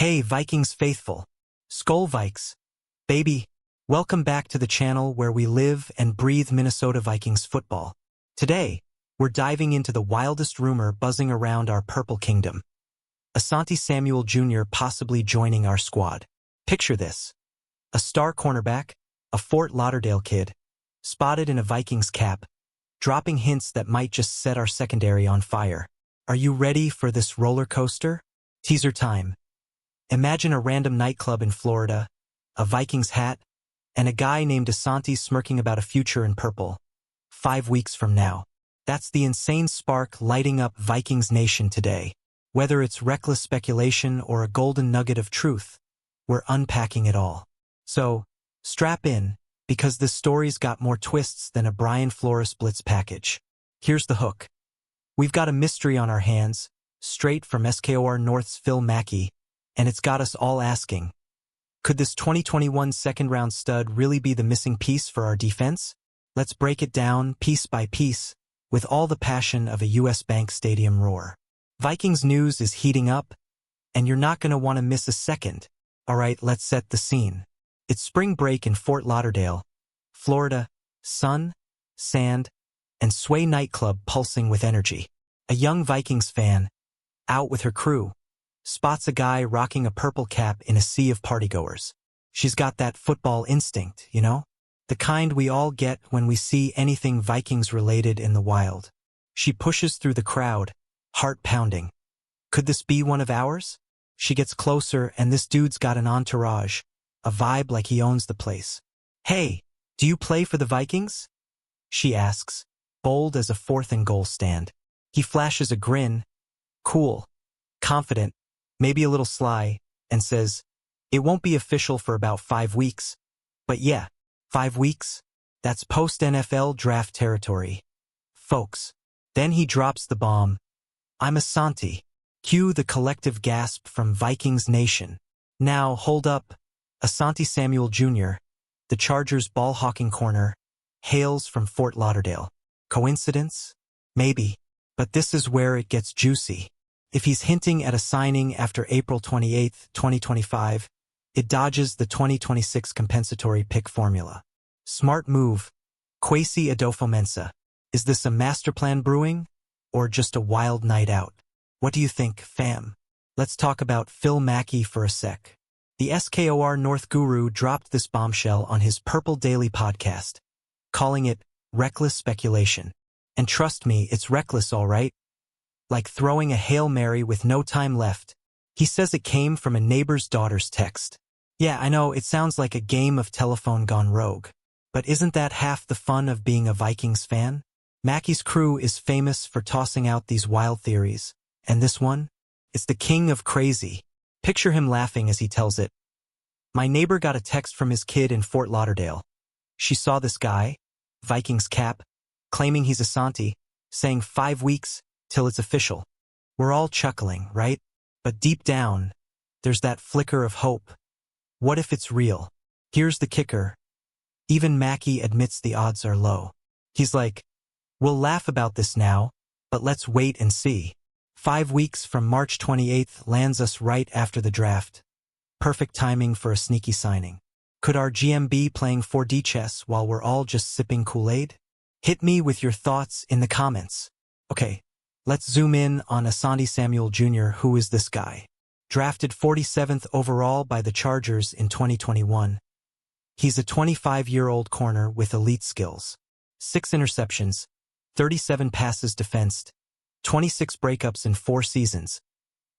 Hey Vikings faithful, Skol Vikes, baby, welcome back to the channel where we live and breathe Minnesota Vikings football. Today, we're diving into the wildest rumor buzzing around our Purple Kingdom. Asante Samuel Jr. possibly joining our squad. Picture this. A star cornerback, a Fort Lauderdale kid, spotted in a Vikings cap, dropping hints that might just set our secondary on fire. Are you ready for this roller coaster? Teaser time. Imagine a random nightclub in Florida, a Vikings hat, and a guy named Asante smirking about a future in purple. 5 weeks from now. That's the insane spark lighting up Vikings Nation today. Whether it's reckless speculation or a golden nugget of truth, we're unpacking it all. So, strap in, because this story's got more twists than a Brian Flores Blitz package. Here's the hook. We've got a mystery on our hands, straight from SKOR North's Phil Mackey, and it's got us all asking, could this 2021 second-round stud really be the missing piece for our defense? Let's break it down, piece by piece, with all the passion of a US Bank Stadium roar. Vikings news is heating up, and you're not going to want to miss a second. All right, let's set the scene. It's spring break in Fort Lauderdale, Florida, sun, sand, and sway nightclub pulsing with energy. A young Vikings fan, out with her crew, spots a guy rocking a purple cap in a sea of partygoers. She's got that football instinct, you know? The kind we all get when we see anything Vikings-related in the wild. She pushes through the crowd, heart pounding. Could this be one of ours? She gets closer and this dude's got an entourage, a vibe like he owns the place. Hey, do you play for the Vikings? She asks, bold as a 4th and goal stand. He flashes a grin, cool, confident, maybe a little sly, and says, it won't be official for about 5 weeks. But yeah, 5 weeks? That's post-NFL draft territory. Folks. Then he drops the bomb. I'm Asante. Cue the collective gasp from Vikings Nation. Now, hold up. Asante Samuel Jr., the Chargers' ball-hawking corner, hails from Fort Lauderdale. Coincidence? Maybe. But this is where it gets juicy. If he's hinting at a signing after April 28, 2025, it dodges the 2026 compensatory pick formula. Smart move. Kwesi Adofo-Mensah. Is this a master plan brewing, or just a wild night out? What do you think, fam? Let's talk about Phil Mackey for a sec. The SKOR North guru dropped this bombshell on his Purple Daily podcast, calling it reckless speculation. And trust me, it's reckless, all right? Like throwing a Hail Mary with no time left. He says it came from a neighbor's daughter's text. Yeah, I know, it sounds like a game of telephone gone rogue. But isn't that half the fun of being a Vikings fan? Mackey's crew is famous for tossing out these wild theories. And this one? It's the king of crazy. Picture him laughing as he tells it. My neighbor got a text from his kid in Fort Lauderdale. She saw this guy, Vikings cap, claiming he's Asante, saying 5 weeks till it's official. We're all chuckling, right? But deep down, there's that flicker of hope. What if it's real? Here's the kicker. Even Mackey admits the odds are low. He's like, we'll laugh about this now, but let's wait and see. 5 weeks from March 28th lands us right after the draft. Perfect timing for a sneaky signing. Could our GM be playing 4D chess while we're all just sipping Kool-Aid? Hit me with your thoughts in the comments. Okay, let's zoom in on Asante Samuel Jr. Who is this guy? Drafted 47th overall by the Chargers in 2021. He's a 25-year-old corner with elite skills. 6 interceptions, 37 passes defensed, 26 breakups in 4 seasons.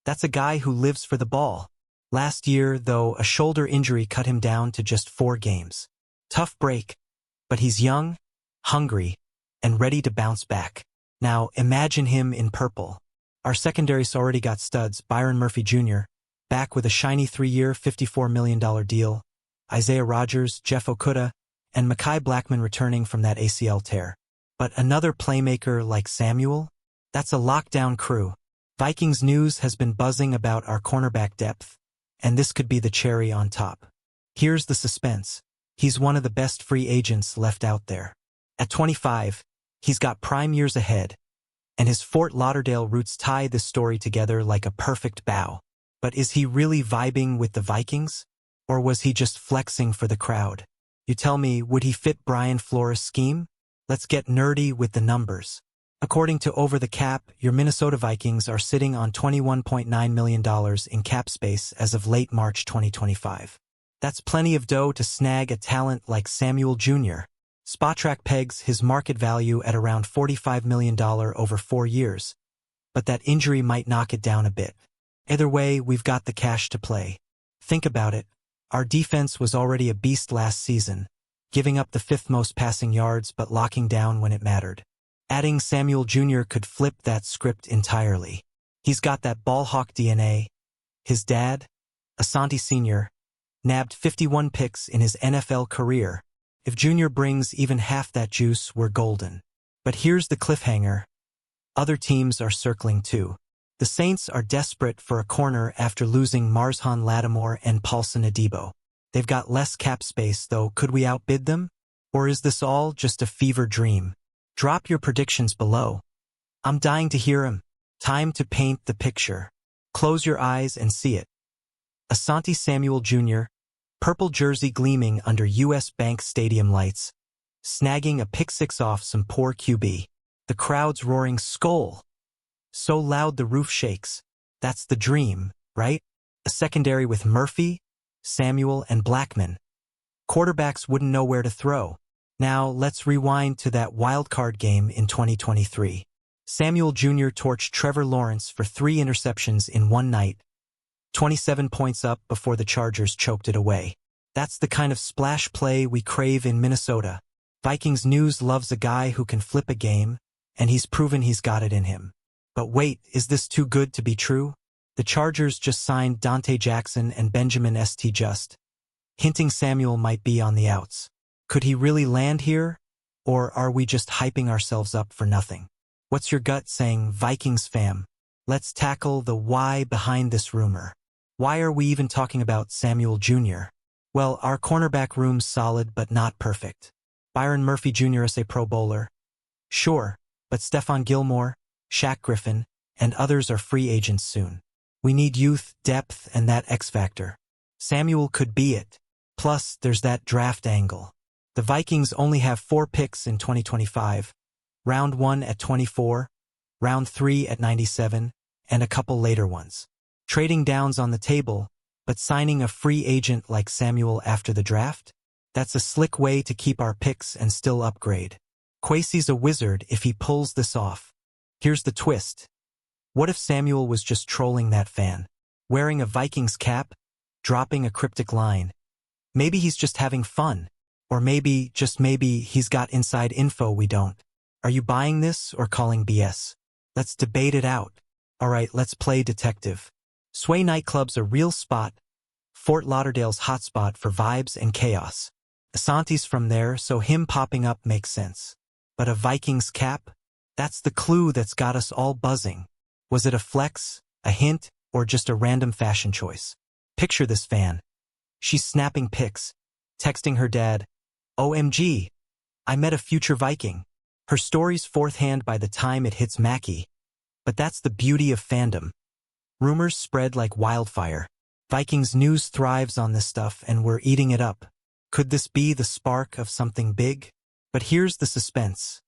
That's a guy who lives for the ball. Last year, though, a shoulder injury cut him down to just 4 games. Tough break, but he's young, hungry, and ready to bounce back. Now, imagine him in purple. Our secondary's already got studs, Byron Murphy Jr., back with a shiny 3-year, $54 million deal, Isaiah Rodgers, Jeff Okudah, and Mekhi Blackman returning from that ACL tear. But another playmaker like Samuel? That's a lockdown crew. Vikings news has been buzzing about our cornerback depth, and this could be the cherry on top. Here's the suspense. He's one of the best free agents left out there. At 25, he's got prime years ahead, and his Fort Lauderdale roots tie this story together like a perfect bow. But is he really vibing with the Vikings? Or was he just flexing for the crowd? You tell me, would he fit Brian Flores' scheme? Let's get nerdy with the numbers. According to Over the Cap, your Minnesota Vikings are sitting on $21.9 million in cap space as of late March 2025. That's plenty of dough to snag a talent like Samuel Jr. Spotrac pegs his market value at around $45 million over 4 years, but that injury might knock it down a bit. Either way, we've got the cash to play. Think about it. Our defense was already a beast last season, giving up the 5th most passing yards but locking down when it mattered. Adding Samuel Jr. could flip that script entirely. He's got that ball-hawk DNA. His dad, Asante Sr., nabbed 51 picks in his NFL career. If Jr. brings even half that juice, we're golden. But here's the cliffhanger. Other teams are circling too. The Saints are desperate for a corner after losing Marshawn Lattimore and Paulson Adebo. They've got less cap space, though. Could we outbid them? Or is this all just a fever dream? Drop your predictions below. I'm dying to hear 'em. Time to paint the picture. Close your eyes and see it. Asante Samuel Jr., purple jersey gleaming under U.S. Bank Stadium lights, snagging a pick-6 off some poor QB. The crowd's roaring "Skol!" So loud the roof shakes. That's the dream, right? A secondary with Murphy, Samuel, and Blackman. Quarterbacks wouldn't know where to throw. Now, let's rewind to that wildcard game in 2023. Samuel Jr. torched Trevor Lawrence for 3 interceptions in one night, 27 points up before the Chargers choked it away. That's the kind of splash play we crave in Minnesota. Vikings News loves a guy who can flip a game, and he's proven he's got it in him. But wait, is this too good to be true? The Chargers just signed Dante Jackson and Benjamin St. Just, hinting Samuel might be on the outs. Could he really land here? Or are we just hyping ourselves up for nothing? What's your gut saying, Vikings fam? Let's tackle the why behind this rumor. Why are we even talking about Samuel Jr.? Well, our cornerback room's solid but not perfect. Byron Murphy Jr. is a Pro Bowler. Sure, but Stephon Gilmore, Shaq Griffin, and others are free agents soon. We need youth, depth, and that X factor. Samuel could be it. Plus, there's that draft angle. The Vikings only have 4 picks in 2025, round 1 at 24, round 3 at 97, and a couple later ones. Trading down's on the table, but signing a free agent like Samuel after the draft? That's a slick way to keep our picks and still upgrade. Kwesi's a wizard if he pulls this off. Here's the twist. What if Samuel was just trolling that fan? Wearing a Vikings cap? Dropping a cryptic line? Maybe he's just having fun. Or maybe, just maybe, he's got inside info we don't. Are you buying this or calling BS? Let's debate it out. Alright, let's play detective. Sway nightclub's a real spot. Fort Lauderdale's hotspot for vibes and chaos. Asante's from there, so him popping up makes sense. But a Vikings cap? That's the clue that's got us all buzzing. Was it a flex, a hint, or just a random fashion choice? Picture this fan. She's snapping pics, texting her dad, OMG, I met a future Viking. Her story's fourth hand by the time it hits Mackie. But that's the beauty of fandom. Rumors spread like wildfire. Vikings News thrives on this stuff and we're eating it up. Could this be the spark of something big? But here's the suspense.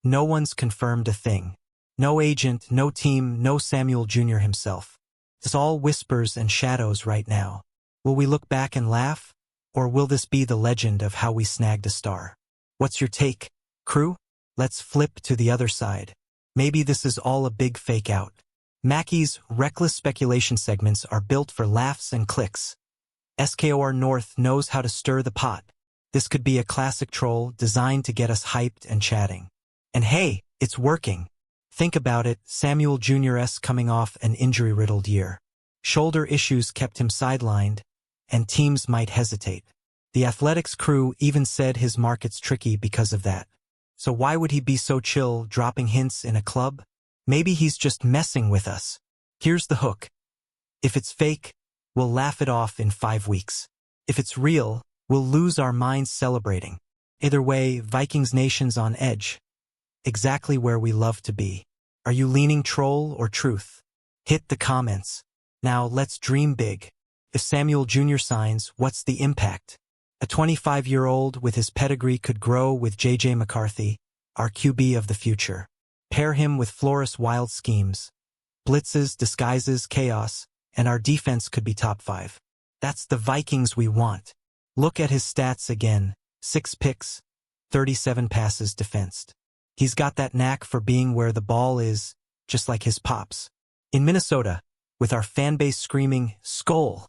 No one's confirmed a thing. No agent, no team, no Samuel Jr. himself. It's all whispers and shadows right now. Will we look back and laugh? Or will this be the legend of how we snagged a star? What's your take, crew? Let's flip to the other side. Maybe this is all a big fake out. Mackey's reckless speculation segments are built for laughs and clicks. SKOR North knows how to stir the pot. This could be a classic troll designed to get us hyped and chatting. And hey, it's working. Think about it, Samuel Jr.'s coming off an injury-riddled year. Shoulder issues kept him sidelined, and teams might hesitate. The Athletics crew even said his market's tricky because of that. So why would he be so chill, dropping hints in a club? Maybe he's just messing with us. Here's the hook. If it's fake, we'll laugh it off in 5 weeks. If it's real, we'll lose our minds celebrating. Either way, Vikings Nation's on edge. Exactly where we love to be. Are you leaning troll or truth? Hit the comments. Now let's dream big. If Samuel Jr. signs, what's the impact? A 25-year-old with his pedigree could grow with J.J. McCarthy, our QB of the future. Pair him with Flores' wild schemes, blitzes, disguises, chaos, and our defense could be top 5. That's the Vikings we want. Look at his stats again. 6 picks, 37 passes defensed. He's got that knack for being where the ball is, just like his pops. In Minnesota, with our fanbase screaming, "Skol!"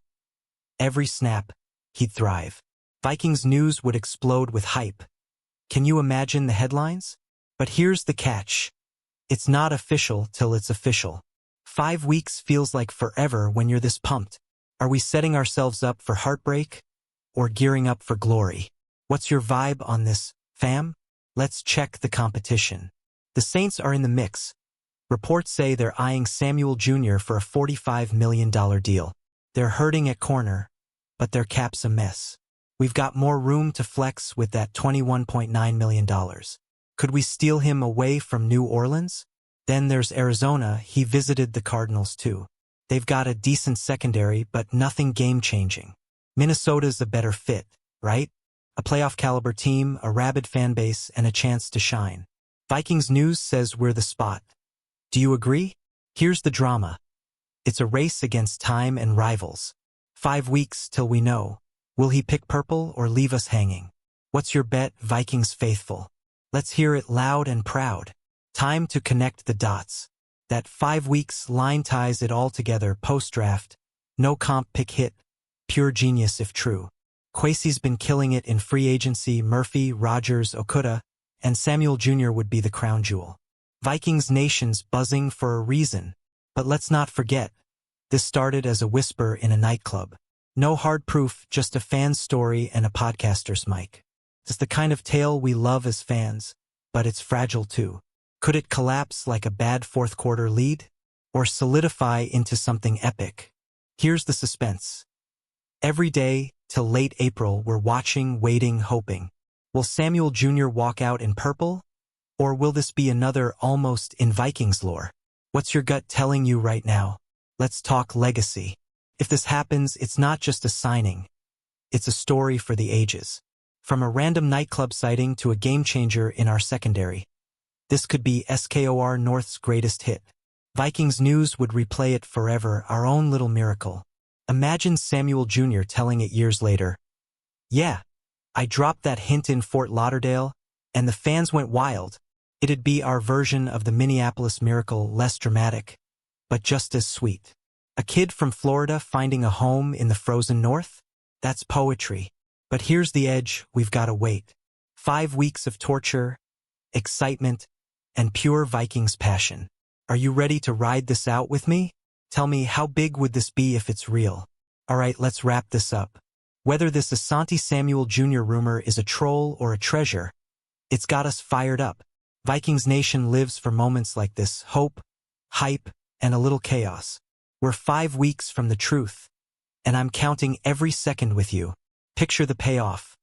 every snap, he'd thrive. Vikings news would explode with hype. Can you imagine the headlines? But here's the catch. It's not official till it's official. 5 weeks feels like forever when you're this pumped. Are we setting ourselves up for heartbreak or gearing up for glory? What's your vibe on this, fam? Let's check the competition. The Saints are in the mix. Reports say they're eyeing Samuel Jr. for a $45 million deal. They're hurting at corner, but their cap's a mess. We've got more room to flex with that $21.9 million. Could we steal him away from New Orleans? Then there's Arizona. He visited the Cardinals too. They've got a decent secondary, but nothing game-changing. Minnesota's a better fit, right? A playoff-caliber team, a rabid fan base, and a chance to shine. Vikings news says we're the spot. Do you agree? Here's the drama. It's a race against time and rivals. 5 weeks till we know. Will he pick purple or leave us hanging? What's your bet, Vikings faithful? Let's hear it loud and proud. Time to connect the dots. That 5 weeks line ties it all together post-draft. No comp pick hit. Pure genius if true. Kwesi's been killing it in free agency. Murphy, Rodgers, Okuda, and Samuel Jr. would be the crown jewel. Vikings nation's buzzing for a reason. But let's not forget, this started as a whisper in a nightclub. No hard proof, just a fan's story and a podcaster's mic. It's the kind of tale we love as fans, but it's fragile too. Could it collapse like a bad fourth-quarter lead? Or solidify into something epic? Here's the suspense. Every day, till late April, we're watching, waiting, hoping. Will Samuel Jr. walk out in purple? Or will this be another almost in Vikings lore? What's your gut telling you right now? Let's talk legacy. If this happens, it's not just a signing. It's a story for the ages. From a random nightclub sighting to a game-changer in our secondary. This could be SKOR North's greatest hit. Vikings news would replay it forever, our own little miracle. Imagine Samuel Jr. telling it years later. Yeah, I dropped that hint in Fort Lauderdale, and the fans went wild. It'd be our version of the Minneapolis Miracle, less dramatic, but just as sweet. A kid from Florida finding a home in the frozen north? That's poetry. But here's the edge, we've got to wait. 5 weeks of torture, excitement, and pure Vikings passion. Are you ready to ride this out with me? Tell me, how big would this be if it's real? Alright, let's wrap this up. Whether this Asante Samuel Jr. rumor is a troll or a treasure, it's got us fired up. Vikings Nation lives for moments like this, hope, hype, and a little chaos. We're 5 weeks from the truth, and I'm counting every second with you. Picture the payoff.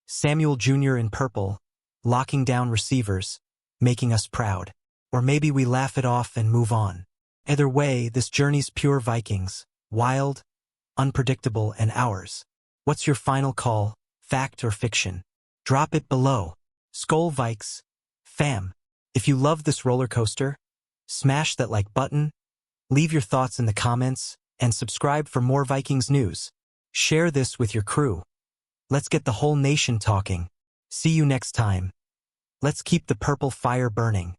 Samuel Jr. in purple, locking down receivers, making us proud. Or maybe we laugh it off and move on. Either way, this journey's pure Vikings, wild, unpredictable, and ours. What's your final call, fact or fiction? Drop it below. Skol Vikes, fam. If you love this roller coaster, smash that like button, leave your thoughts in the comments, and subscribe for more Vikings news. Share this with your crew. Let's get the whole nation talking. See you next time. Let's keep the purple fire burning.